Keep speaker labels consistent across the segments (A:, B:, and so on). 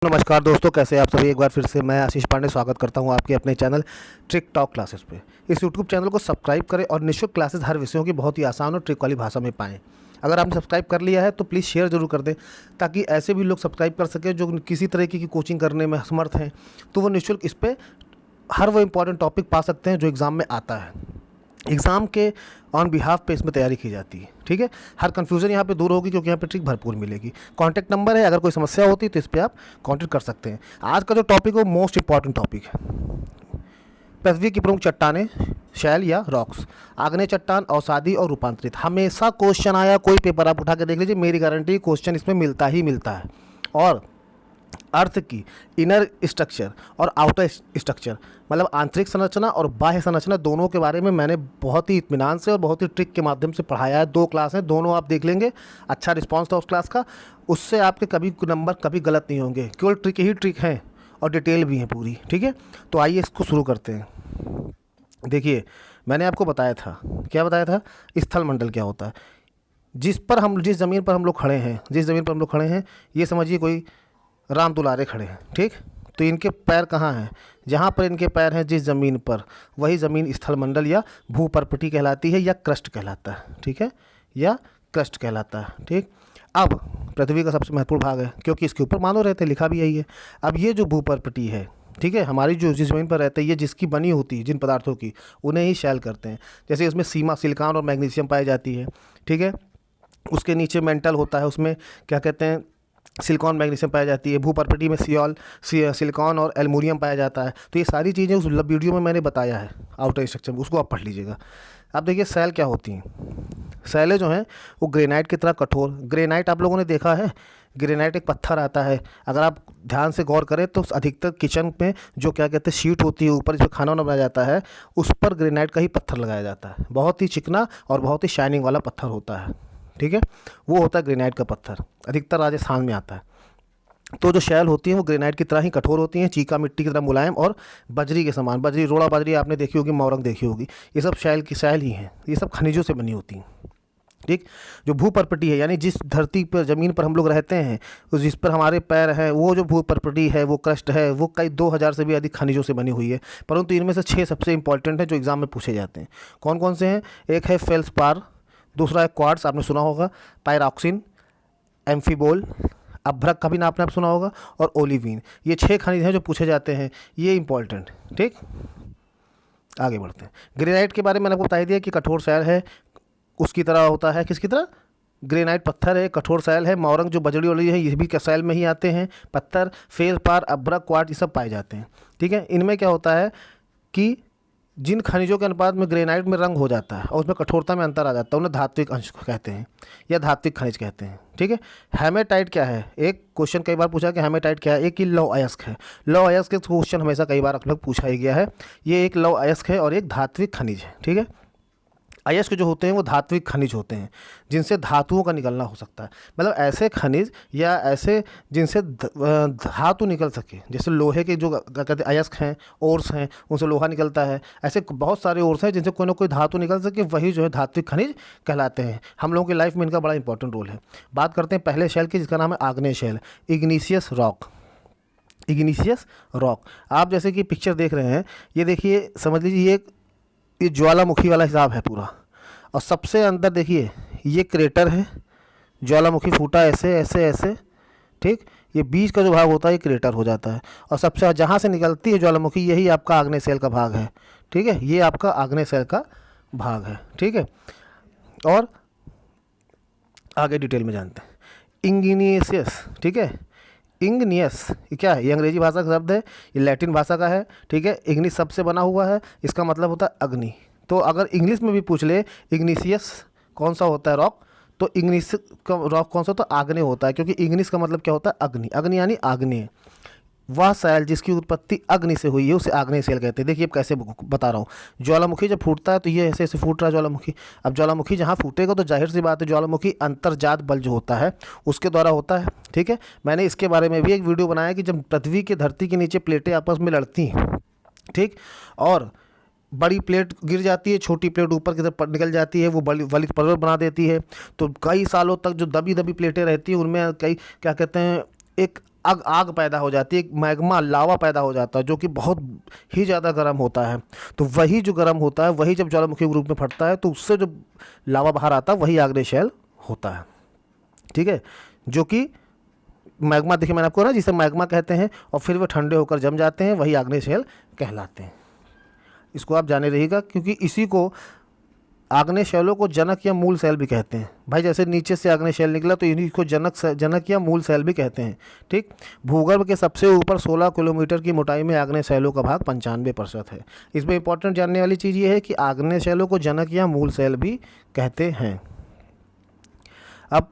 A: नमस्कार दोस्तों, कैसे हैं आप सभी। एक बार फिर से मैं आशीष पांडे स्वागत करता हूं आपके अपने चैनल ट्रिक टॉक क्लासेस पे। इस यूट्यूब चैनल को सब्सक्राइब करें और निःशुल्क क्लासेस हर विषयों की बहुत ही आसान और ट्रिक वाली भाषा में पाएं। अगर आपने सब्सक्राइब कर लिया है तो प्लीज़ शेयर जरूर कर दें, ताकि ऐसे भी लोग सब्सक्राइब कर सकें जो किसी तरीके की कोचिंग करने में समर्थ हैं, तो वो निःशुल्क इस पर हर वो इंपॉर्टेंट टॉपिक पा सकते हैं जो एग्ज़ाम में आता है। एग्ज़ाम के ऑन बिहाफ पे इसमें तैयारी की जाती है। ठीक है, हर कन्फ्यूज़न यहाँ पे दूर होगी क्योंकि यहाँ पे ट्रिक भरपूर मिलेगी। कॉन्टैक्ट नंबर है, अगर कोई समस्या होती है तो इस पर आप कॉन्टैक्ट कर सकते हैं। आज का जो टॉपिक है वो मोस्ट इंपॉर्टेंट टॉपिक है। पृथ्वी की प्रमुख चट्टानें, शैल या रॉक्स, आग्नेय चट्टान, अवसादी और रूपांतरित। हमेशा क्वेश्चन आया, कोई पेपर आप उठा के देख लीजिए, मेरी गारंटी क्वेश्चन इसमें मिलता ही मिलता है। और अर्थ की इनर स्ट्रक्चर और आउटर स्ट्रक्चर, मतलब आंतरिक संरचना और बाह्य संरचना, दोनों के बारे में मैंने बहुत ही इत्मीनान से और बहुत ही ट्रिक के माध्यम से पढ़ाया है। 2 क्लास हैं, दोनों आप देख लेंगे। अच्छा रिस्पांस था उस क्लास का, उससे आपके कभी नंबर कभी गलत नहीं होंगे। केवल ट्रिक ही ट्रिक हैं और डिटेल भी हैं पूरी। ठीक है, तो आइए इसको शुरू करते हैं। देखिए, मैंने आपको बताया था, क्या बताया था, स्थल मंडल क्या होता है। जिस ज़मीन पर हम लोग खड़े हैं, ये समझिए कोई राम दुलारे खड़े हैं। ठीक, तो इनके पैर कहाँ हैं, जहाँ पर इनके पैर हैं जिस ज़मीन पर, वही ज़मीन स्थलमंडल या भूपर्पटी कहलाती है या क्रस्ट कहलाता है। ठीक है, या क्रस्ट कहलाता है। ठीक, अब पृथ्वी का सबसे महत्वपूर्ण भाग है क्योंकि इसके ऊपर मानव रहते हैं, लिखा भी यही है। अब ये जो भूपर्पटी है, ठीक है, हमारी जो जिस ज़मीन पर रहते हैं, ये जिसकी बनी होती है जिन पदार्थों की, उन्हें ही शैल करते हैं। जैसे उसमें सीमा सिलिकॉन और मैग्नीशियम पाई जाती है। ठीक है, उसके नीचे मेंटल होता है, उसमें क्या कहते हैं, सिलिकॉन मैग्नीशियम पाया जाती है। भूपर्पटी में सिलिकॉन और एल्युमिनियम पाया जाता है। तो ये सारी चीज़ें उस वीडियो में मैंने बताया है, आउटर स्ट्रक्चर में, उसको आप पढ़ लीजिएगा। अब देखिए सेल क्या होती हैं। सेलें जो हैं वो ग्रेनाइट की तरह कठोर, ग्रेनाइट आप लोगों ने देखा है, ग्रेनाइट एक पत्थर आता है। अगर आप ध्यान से गौर करें तो अधिकतर किचन में जो क्या कहते हैं शीट होती है ऊपर, जिसमें खाना वाना बनाया जाता है, उस पर ग्रेनाइट का ही पत्थर लगाया जाता है। बहुत ही चिकना और बहुत ही शाइनिंग वाला पत्थर होता है। ठीक है, वो होता है ग्रेनाइट का पत्थर, अधिकतर राजस्थान में आता है। तो जो शैल होती हैं वो ग्रेनाइट की तरह ही कठोर होती हैं, चीका मिट्टी की तरह मुलायम और बजरी के समान। बजरी, रोड़ा बजरी आपने देखी होगी, मौरंग देखी होगी, ये सब शैल ही हैं। ये सब खनिजों से बनी होती हैं। ठीक, जो भूपर्पटी है, यानी जिस धरती पर, ज़मीन पर हम लोग रहते हैं, उस जिस पर हमारे पैर हैं, वो जो भूपर्पटी है, वो क्रस्ट है, वो कई 2000 से भी अधिक खनिजों से बनी हुई है। परंतु इनमें से 6 सबसे इंपॉर्टेंट हैं जो एग्जाम में पूछे जाते हैं। कौन कौन से हैं? एक है फेल्सपार, दूसरा है क्वार्ट्स, आपने सुना होगा, पायरॉक्सिन, एम्फीबोल, अभ्रक का भी नाम आपने सुना होगा, और ओलिवीन। ये 6 खनिज हैं जो पूछे जाते हैं, ये इंपॉर्टेंट। ठीक, आगे बढ़ते हैं। ग्रेनाइट के बारे में मैंने आपको बता दिया कि कठोर शैल है, उसकी तरह होता है। किसकी तरह? ग्रेनाइट पत्थर है, कठोर शैल है। मौरंग जो बजड़ी वाली है, ये भी शैल में ही आते हैं पत्थर। फेल्सपार, अभ्रक, क्वार्ट्ज, ये सब पाए जाते हैं। ठीक है, इनमें क्या होता है कि जिन खनिजों के अनुपात में ग्रेनाइट में रंग हो जाता है और उसमें कठोरता में अंतर आ जाता है, उन्हें धात्विक अंश कहते हैं या धात्विक खनिज कहते हैं। ठीक है, हेमेटाइट क्या है? एक क्वेश्चन कई बार पूछा कि हेमेटाइट क्या है। एक ही लौह अयस्क है। लौह अयस्क के क्वेश्चन हमेशा कई बार लगभग पूछा ही गया है। ये एक लौह अयस्क है और एक धात्विक खनिज है। ठीक है, अयस्क जो होते हैं वो धात्विक खनिज होते हैं, जिनसे धातुओं का निकलना हो सकता है। मतलब ऐसे खनिज या ऐसे जिनसे धातु निकल सके, जैसे लोहे के जो क्या कहते हैं अयस्क हैं, ओर्स हैं, उनसे लोहा निकलता है। ऐसे बहुत सारे ओर्स हैं जिनसे कोई ना कोई धातु निकल सके, वही जो है धात्विक खनिज कहलाते हैं। हम लोगों की लाइफ में इनका बड़ा इंपॉर्टेंट रोल है। बात करते हैं पहले शैल की, जिसका नाम है आग्नेय शैल, इग्निशियस रॉक। इग्निशियस रॉक, आप जैसे कि पिक्चर देख रहे हैं, ये देखिए, समझ लीजिए ये ज्वालामुखी वाला हिसाब है पूरा। और सबसे अंदर देखिए ये क्रेटर है, ज्वालामुखी फूटा ऐसे ऐसे ऐसे। ठीक, ये बीच का जो भाग होता है ये क्रेटर हो जाता है। और सबसे जहाँ से निकलती है ज्वालामुखी, यही आपका आग्नेय शैल का भाग है। ठीक है, ये आपका आग्नेय शैल का भाग है। ठीक है, और आगे डिटेल में जानते हैं। इंग्नियस, ठीक है, इग्नियस ये क्या है? ये अंग्रेजी भाषा का शब्द है, ये लैटिन भाषा का है। ठीक है, इग्निस शब्द से बना हुआ है, इसका मतलब होता है अग्नि। तो अगर इंग्लिश में भी पूछ ले इग्निशियस कौन सा होता है रॉक, तो इग्निस का रॉक कौन सा होता है? आग्नेय होता है, क्योंकि इग्निस का मतलब क्या होता है? अग्नि। अग्नि यानी आग्नेय। वह शैल जिसकी उत्पत्ति अग्नि से हुई है उसे आग्नेय शैल कहते हैं। देखिए अब कैसे बता रहा हूँ। ज्वालामुखी जब फूटता है तो ये ऐसे ऐसे फूट रहा है ज्वालामुखी। अब ज्वालामुखी जहाँ फूटेगा तो जाहिर सी बात है ज्वालामुखी अंतर्जात बल जो होता है उसके द्वारा होता है। ठीक है, मैंने इसके बारे में भी एक वीडियो बनाया कि जब पृथ्वी की धरती के नीचे प्लेटें आपस में लड़ती हैं, ठीक, और बड़ी प्लेट गिर जाती है, छोटी प्लेट ऊपर की तरफ निकल जाती है, वो बड़ी वलित पर्वत बना देती है। तो कई सालों तक जो दबी दबी प्लेटें रहती हैं उनमें कई क्या कहते हैं, एक आग आग पैदा हो जाती है, मैग्मा लावा पैदा हो जाता है जो कि बहुत ही ज़्यादा गर्म होता है। तो वही जो गर्म होता है वही जब ज्वालामुखी के रूप में फटता है तो उससे जो लावा बाहर आता है वही आग्नेय शैल होता है। ठीक है, जो कि मैग्मा, देखिए मैंने आपको ना जिसे मैग्मा कहते हैं, और फिर वो ठंडे होकर जम जाते हैं, वही आग्नेय शैल कहलाते हैं। इसको आप जाने रहिएगा, क्योंकि इसी को आग्नेय शैलों को जनक या मूल शैल भी कहते हैं। भाई जैसे नीचे से आग्नेय शैल निकला तो इन्हीं को जनक या मूल शैल भी कहते हैं। ठीक, भूगर्भ के सबसे ऊपर 16 किलोमीटर की मोटाई में आग्नेय शैलों का भाग 95% है। इसमें इंपॉर्टेंट जानने वाली चीज़ ये है कि आग्नेय शैलों को जनक या मूल शैल भी कहते हैं। अब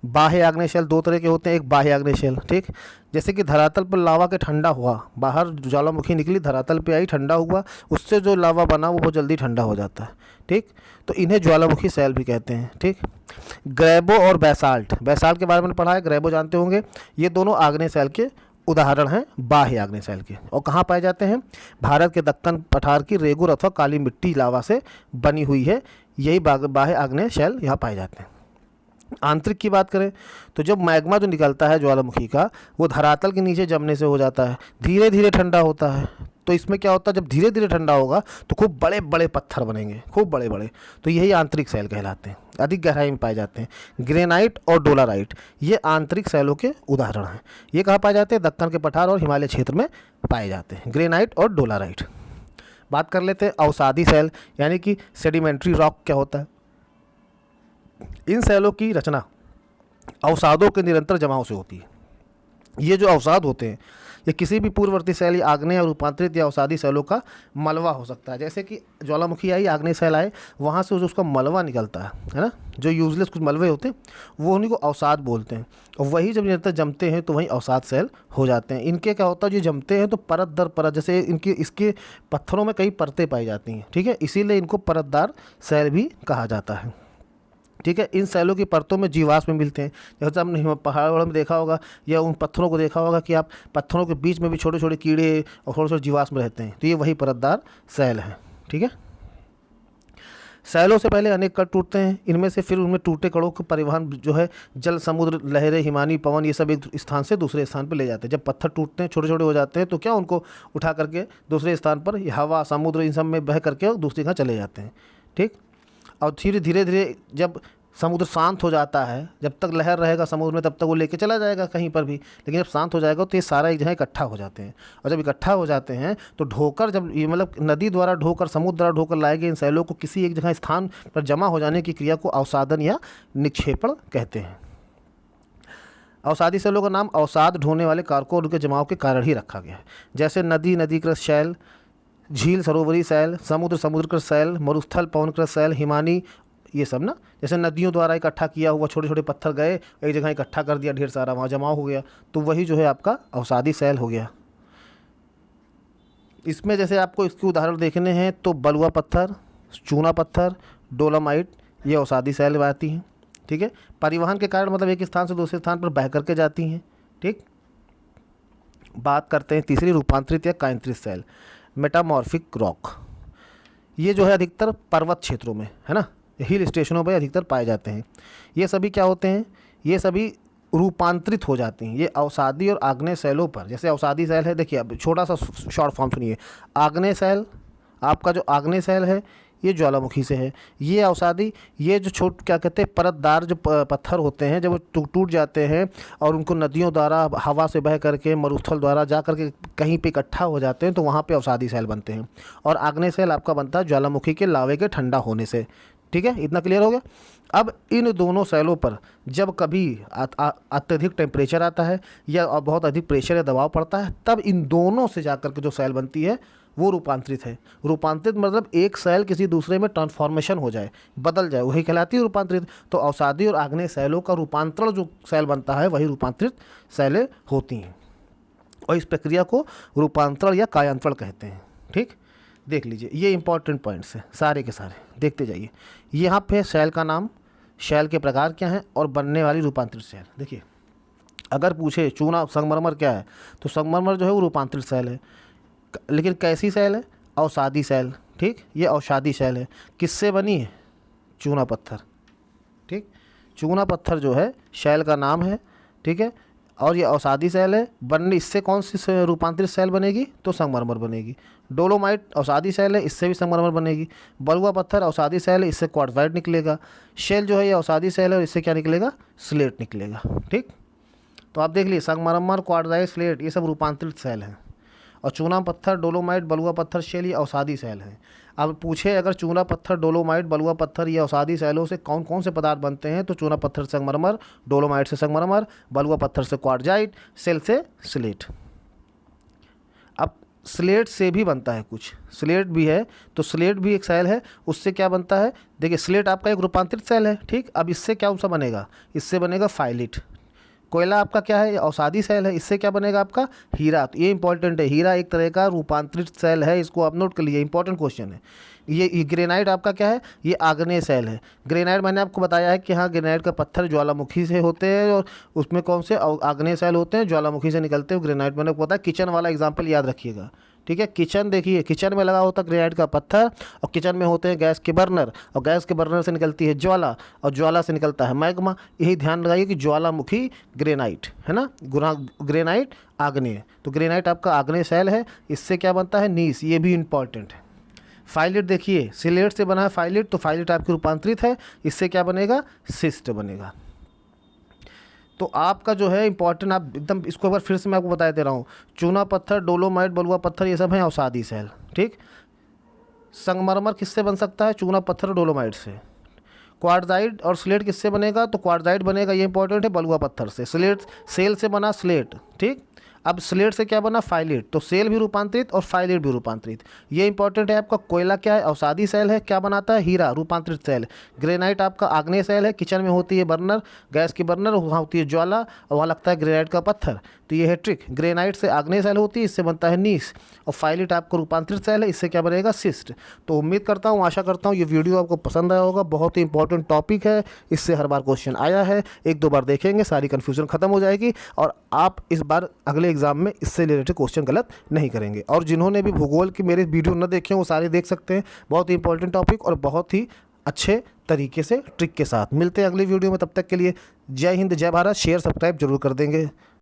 A: बाह्य आग्नेय शैल दो तरह के होते हैं, एक बाह्य आग्नेय शैल, ठीक, जैसे कि धरातल पर लावा के ठंडा हुआ, बाहर ज्वालामुखी निकली, धरातल पे आई, ठंडा हुआ, उससे जो लावा बना वो बहुत जल्दी ठंडा हो जाता है। ठीक, तो इन्हें ज्वालामुखी शैल भी कहते हैं। ठीक, ग्रेबो और बैसाल्ट, बैसाल्ट के बारे में पढ़ा है, ग्रेबो जानते होंगे, ये दोनों आग्नेय शैल के उदाहरण हैं बाह्य आग्नेय शैल के। और कहाँ पाए जाते हैं? भारत के दक्कन पठार की रेगुर अथवा काली मिट्टी लावा से बनी हुई है, यही बाह्य आग्नेय शैल यहाँ पाए जाते हैं। आंतरिक की बात करें तो जब मैग्मा जो निकलता है ज्वालामुखी का, वो धरातल के नीचे जमने से हो जाता है, धीरे धीरे ठंडा होता है। तो इसमें क्या होता है, जब धीरे धीरे ठंडा होगा तो खूब बड़े बड़े पत्थर बनेंगे, खूब बड़े बड़े, तो यही आंतरिक शैल कहलाते हैं, अधिक गहराई में पाए जाते हैं। ग्रेनाइट और डोलाराइट ये आंतरिक शैलों के उदाहरण हैं। ये कहाँ पाए जाते हैं? दक्कन के पठार और हिमालय क्षेत्र में पाए जाते हैं, ग्रेनाइट और डोलाराइट। बात कर लेते हैं अवसादी शैल, यानी कि सेडिमेंट्री रॉक क्या होता है। इन शैलों की रचना अवसादों के निरंतर जमाव से होती है। ये जो अवसाद होते हैं ये किसी भी पूर्ववर्ती शैल या आग्नेय या रूपांतरित या अवसादी शैलों का मलबा हो सकता है। जैसे कि ज्वालामुखी आई, आग्नेय शैल आए, वहाँ से जो उसका मलबा निकलता है ना, जो यूजलेस कुछ मलबे होते हैं वो उन्हीं को अवसाद बोलते हैं। और वही जब निरंतर जमते हैं तो वही अवसाद शैल हो जाते हैं। इनके क्या होता है, जो जमते हैं तो परत दर परत, जैसे इसके पत्थरों में कई परतें पाई जाती हैं। ठीक है, इसीलिए इनको परतदार शैल भी कहा जाता है। ठीक है, इन शैलों की परतों में जीवाश्म मिलते हैं। जैसे आपने पहाड़ों में देखा होगा या उन पत्थरों को देखा होगा कि आप पत्थरों के बीच में भी छोटे छोटे कीड़े और छोटे छोटे जीवाश्म रहते हैं, तो ये वही परतदार शैल हैं। ठीक है, शैलों से पहले अनेक कण टूटते हैं, इनमें से फिर उनमें टूटे कणों का परिवहन जो है जल, समुद्र, लहरें, हिमानी, पवन, ये सब एक स्थान से दूसरे स्थान पर ले जाते हैं। जब पत्थर टूटते हैं, छोटे छोटे हो जाते हैं, तो क्या उनको उठा करके दूसरे स्थान पर हवा, समुद्र, इन सब में बह करके दूसरी जगह चले जाते हैं। ठीक, और धीरे धीरे जब समुद्र शांत हो जाता है, जब तक लहर रहेगा समुद्र में तब तक वो लेके चला जाएगा कहीं पर भी, लेकिन जब शांत हो जाएगा तो ये सारा एक जगह इकट्ठा हो जाते हैं। और जब इकट्ठा हो जाते हैं तो ढोकर, जब ये मतलब नदी द्वारा ढोकर, समुद्र द्वारा ढोकर लाए गए इन शैलों को किसी एक जगह स्थान पर जमा हो जाने की क्रिया को अवसादन या निक्षेपण कहते हैं। अवसादी शैलों का नाम अवसाद ढोने वाले कारकों और उनके जमाव के कारण ही रखा गया है। जैसे नदी, नदीकृत शैल, झील, सरोवरी शैल, समुद्र, समुद्रकृत शैल, मरुस्थल, पवनकृत शैल, हिमानी, ये सब ना, जैसे नदियों द्वारा इकट्ठा किया हुआ छोटे छोटे पत्थर गए एक जगह इकट्ठा कर दिया, ढेर सारा वहाँ जमा हो गया, तो वही जो है आपका अवसादी शैल हो गया। इसमें जैसे आपको इसके उदाहरण देखने हैं तो बलुआ पत्थर, चूना पत्थर, डोलामाइट, ये अवसादी शैल में आती हैं। ठीक है, परिवहन के कारण मतलब एक स्थान से दूसरे स्थान पर बह करके जाती हैं। ठीक, बात करते हैं तीसरी, रूपांतरित या कायांतरित शैल, मेटामॉर्फिक रॉक। ये जो है अधिकतर पर्वत क्षेत्रों में है ना, हिल स्टेशनों पर अधिकतर पाए जाते हैं। ये सभी क्या होते हैं, ये सभी रूपांतरित हो जाती हैं। ये अवसादी और आग्नेय शैलों पर, जैसे अवसादी शैल है, देखिए अब छोटा सा शॉर्ट फॉर्म सुनिए। आग्नेय शैल, आपका जो आग्नेय शैल है ये ज्वालामुखी से है। ये अवसादी, ये जो क्या कहते हैं, परतदार जो पत्थर होते हैं, जब वो टूट जाते हैं और उनको नदियों द्वारा, हवा से बह करके, मरुस्थल द्वारा जा करके कहीं पे इकट्ठा हो जाते हैं, तो वहाँ पे अवसादी शैल बनते हैं। और आग्नेय शैल आपका बनता है ज्वालामुखी के लावे के ठंडा होने से। ठीक है, इतना क्लियर हो गया। अब इन दोनों शैलों पर जब कभी अत्यधिक टेम्परेचर आता है या बहुत अधिक प्रेशर या दबाव पड़ता है, तब इन दोनों से जाकर के जो शैल बनती है वो रूपांतरित है। रूपांतरित मतलब एक शैल किसी दूसरे में ट्रांसफॉर्मेशन हो जाए, बदल जाए, वही कहलाती है रूपांतरित। तो अवसादी और आग्नेय शैलों का रूपांतरण जो शैल बनता है वही रूपांतरित शैलें होती हैं, और इस प्रक्रिया को रूपांतरण या कायांतरण कहते हैं। ठीक, देख लीजिए, ये इंपॉर्टेंट पॉइंट्स हैं सारे के सारे, देखते जाइए। यहाँ पे शैल का नाम, शैल के प्रकार क्या हैं और बनने वाली रूपांतरित शैल। देखिए, अगर पूछे चूना संगमरमर क्या है, तो संगमरमर जो है वो रूपांतरित शैल है। लेकिन कैसी शैल है? अवसादी शैल। ठीक, ये अवसादी शैल है। किससे बनी है? चूना पत्थर। ठीक, चूना पत्थर जो है शैल का नाम है। ठीक है, और ये अवसादी सेल है, बनने इससे कौन सी रूपांतरित सेल बनेगी, तो संगमरमर बनेगी। डोलोमाइट अवसादी सेल है, इससे भी संगमरमर बनेगी। बलुआ पत्थर अवसादी सेल है, इससे क्वार्ट्जाइट निकलेगा। शेल जो है ये अवसादी सेल है और इससे क्या निकलेगा, स्लेट निकलेगा। ठीक, तो आप देख लीजिए संगमरमर, क्वार्ट्जाइट, स्लेट ये सब रूपांतरित सेल हैं। और चूना पत्थर, डोलोमाइट, बलुआ पत्थर, शेल ये अवसादी सेल हैं। अब पूछे अगर चूना पत्थर, डोलोमाइट, बलुआ पत्थर ये अवसादी सेलों से कौन कौन से पदार्थ बनते हैं, तो चूना पत्थर से संगमरमर, डोलोमाइट से संगमरमर, बलुआ पत्थर से क्वार्ट्जाइट, शेल से स्लेट। अब स्लेट से भी बनता है कुछ, स्लेट भी है, तो स्लेट भी एक सेल है, उससे क्या बनता है, देखिए स्लेट आपका एक रूपांतरित सेल है। ठीक, अब इससे क्या सा बनेगा, इससे बनेगा फाइलिट। कोयला आपका क्या है, अवसादी सेल है, इससे क्या बनेगा आपका, हीरा। तो ये इंपॉर्टेंट है, हीरा एक तरह का रूपांतरित सेल है, इसको आप नोट कर लीजिए, इंपॉर्टेंट क्वेश्चन है। ये ग्रेनाइट आपका क्या है, ये आग्नेय सेल है। ग्रेनाइट मैंने आपको बताया है कि हाँ ग्रेनाइट का पत्थर ज्वालामुखी से होते हैं और उसमें कौन से आग्नेय सेल होते हैं, ज्वालामुखी से निकलते हैं ग्रेनाइट। मैंने आपको बताया, किचन वाला एग्जाम्पल याद रखिएगा। ठीक है, किचन देखिए, किचन में लगा होता है ग्रेनाइट का पत्थर और किचन में होते हैं गैस के बर्नर और गैस के बर्नर से निकलती है ज्वाला और ज्वाला से निकलता है मैग्मा। यही ध्यान लगाइए कि ज्वालामुखी ग्रेनाइट है ना, ग्रेनाइट आग्नेय। तो ग्रेनाइट आपका आग्नेय सेल है, इससे क्या बनता है, नीस, ये भी इंपॉर्टेंट है। फाइलिट देखिए, सिलेट से बना है फाइलिट, तो फाइलिट आपकी रूपांतरित है, इससे क्या बनेगा, सिस्ट बनेगा। तो आपका जो है इंपॉर्टेंट, आप एकदम इसको एक बार फिर से मैं आपको बता दे रहा हूँ। चूना पत्थर, डोलोमाइट, बलुआ पत्थर ये सब हैं अवसादी सेल। ठीक, संगमरमर किससे बन सकता है, चूना पत्थर डोलोमाइट से। क्वार्ट्जाइट और स्लेट किससे बनेगा, तो क्वार्ट्जाइट बनेगा, ये इंपॉर्टेंट है, बलुआ पत्थर से। स्लेट, सेल से बना स्लेट। ठीक, अब स्लेट से क्या बना, फाइलिट, तो सेल भी रूपांतरित और फाइलिट भी रूपांतरित, ये इंपॉर्टेंट है आपका। कोयला क्या है, अवसादी सेल है, क्या बनाता है, हीरा, रूपांतरित सेल। ग्रेनाइट आपका आग्नेय सेल है, किचन में होती है बर्नर, गैस की बर्नर, वहाँ होती है ज्वाला और वहाँ लगता है ग्रेनाइट का पत्थर। तो ये है ट्रिक, ग्रेनाइट से आग्नेय सेल होती है, इससे बनता है नीस, और फाइलिट आपको रूपांतरित सेल है, इससे क्या बनेगा, सिस्ट। तो उम्मीद करता हूँ, आशा करता हूँ ये वीडियो आपको पसंद आया होगा। बहुत ही इंपॉर्टेंट टॉपिक है, इससे हर बार क्वेश्चन आया है, एक दो बार देखेंगे सारी कन्फ्यूजन खत्म हो जाएगी और आप इस बार अगले एग्जाम में इससे रिलेटेड क्वेश्चन गलत नहीं करेंगे। और जिन्होंने भी भूगोल की मेरे वीडियो न देखे वो सारे देख सकते हैं, बहुत ही इंपॉर्टेंट टॉपिक और बहुत ही अच्छे तरीके से ट्रिक के साथ। मिलते हैं अगली वीडियो में, तब तक के लिए जय हिंद, जय भारत। शेयर सब्सक्राइब जरूर कर देंगे।